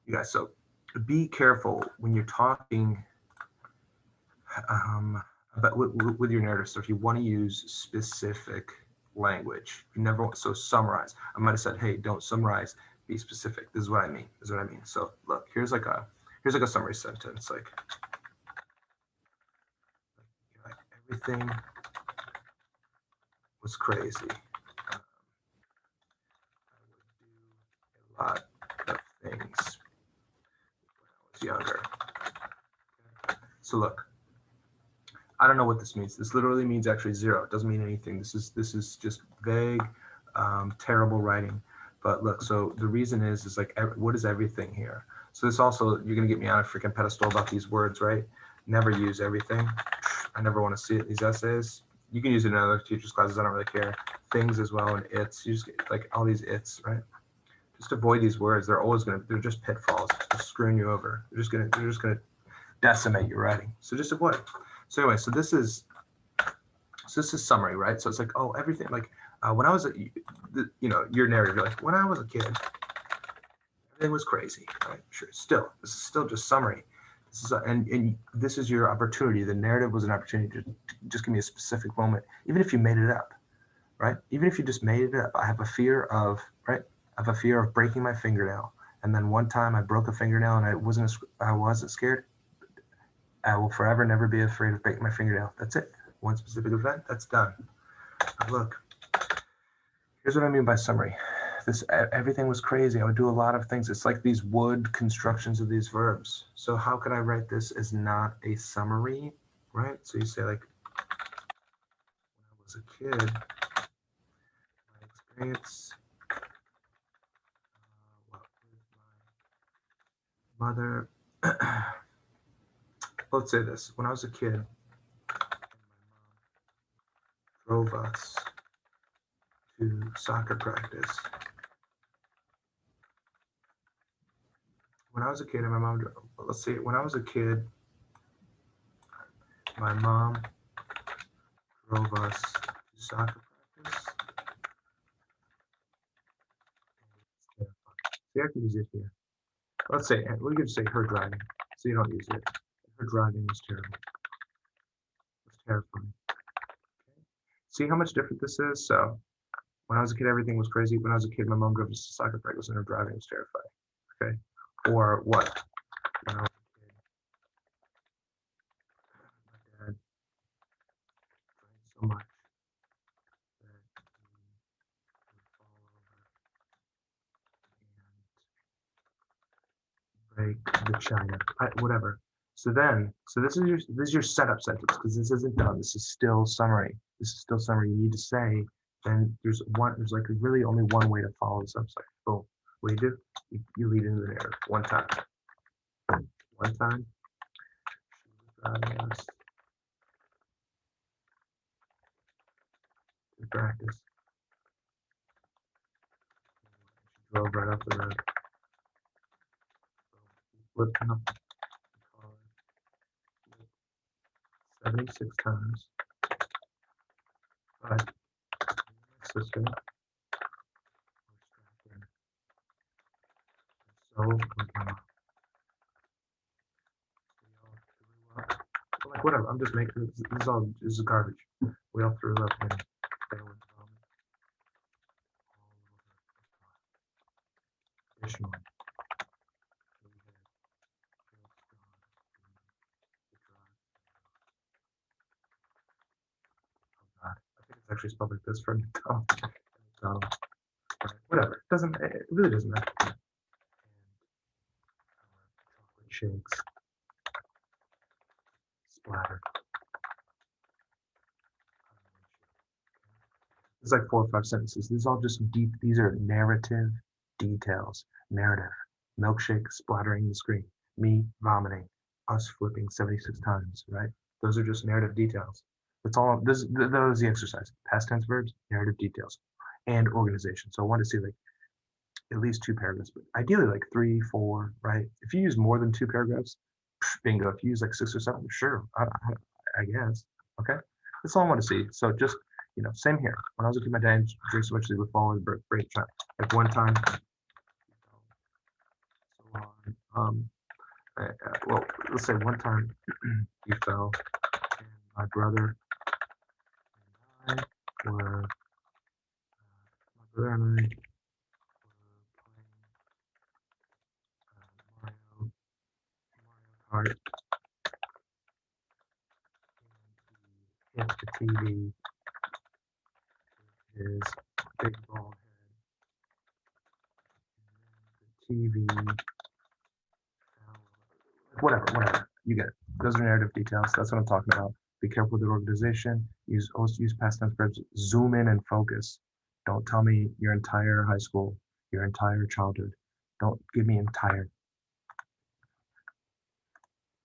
You guys, so be careful when you're talking um, about with your narrative. So if you want to use specific language, you never want, so summarize. I might have said, hey, don't summarize, be specific. This is what I mean. This is what I mean. So look, here's like a summary sentence, like everything was crazy. I would do a lot of things when I was younger. So look, I don't know what this means. This literally means actually zero. It doesn't mean anything. This is just vague, terrible writing. But look, so the reason is like, what is everything here? So this also, you're gonna get me on a freaking pedestal about these words, right? Never use everything. I never want to see it in these essays. You can use it in other teachers' classes. I don't really care. Things as well, and it's. You just get, like all these it's, right? Just avoid these words. They're just pitfalls. They're screwing you over. They're just gonna decimate your writing. So just avoid. So anyway, so this is summary, right? So it's like, oh, everything, like when I was your narrative, you're like, when I was a kid, everything was crazy, right? Sure. Still, this is still just summary. This is and this is your opportunity. The narrative was an opportunity to just give me a specific moment, even if you made it up, right? Even if you just made it up. I have a fear of, right? I have a fear of breaking my fingernail. And then one time I broke a fingernail and I wasn't scared. I will forever never be afraid of breaking my fingernail. That's it. One specific event, that's done. Look, here's what I mean by summary. Everything was crazy. I would do a lot of things. It's like these would constructions of these verbs. So how could I write this as not a summary, right? So you say like, when I was a kid, my experience with my mother. Let's say this. When I was a kid, drove us to soccer practice. When I was a kid, and my mom, let's see, when I was a kid, my mom drove us to soccer practice. See, I can use it here. Let's say, we can say her driving, so you don't use it. Her driving was terrible. It was terrifying. Okay. See how much different this is? So, when I was a kid, everything was crazy. When I was a kid, my mom drove us to soccer practice and her driving was terrifying. Okay. Or what? When I was a kid, my dad drank so much that he would fall over and break the china. Whatever. So this is your setup sentence because this isn't done. This is still summary. This is still summary. You need to say, then there's like really only one way to follow this up. Like, boom. What do you do? You lead into the narrative one time. One time, she was driving us to practice. She drove right off the road. Flipped up the car 76 times. But my sister was distracted. So was my mom. We all threw up. But like whatever, I'm just making this is garbage. We all threw up and there was vomit all over the car. Additionally, we had Felix gone the drive. Oh God, I think it's actually spelled like this for McDonald's. McDonald's. Whatever. It really doesn't matter. And chocolate shakes splattered. It's like 4 or 5 sentences. These are all just deep. These are narrative details. Narrative. Milkshake splattering the screen. Me vomiting. Us flipping 76 times. Right. Those are just narrative details. That's all. That was the exercise. Past tense verbs, narrative details, and organization. So I want to see like at least 2 paragraphs, but ideally like 3, 4. Right. If you use more than 2 paragraphs, bingo. If you use like 6 or 7, sure. I guess. Okay. That's all I want to see. So just same here. When I was looking at my dad drink so much they would fall and break time. Like one time, so on Well, let's say one time he fell, and my brother and I were, my brother and I were playing Mario Kart, and he hit the TV with his big bald head, and then the TV whatever. You get it. Those are narrative details. That's what I'm talking about. Be careful with your organization. Use past tense verbs. Zoom in and focus. Don't tell me your entire high school, your entire childhood. Don't give me entire.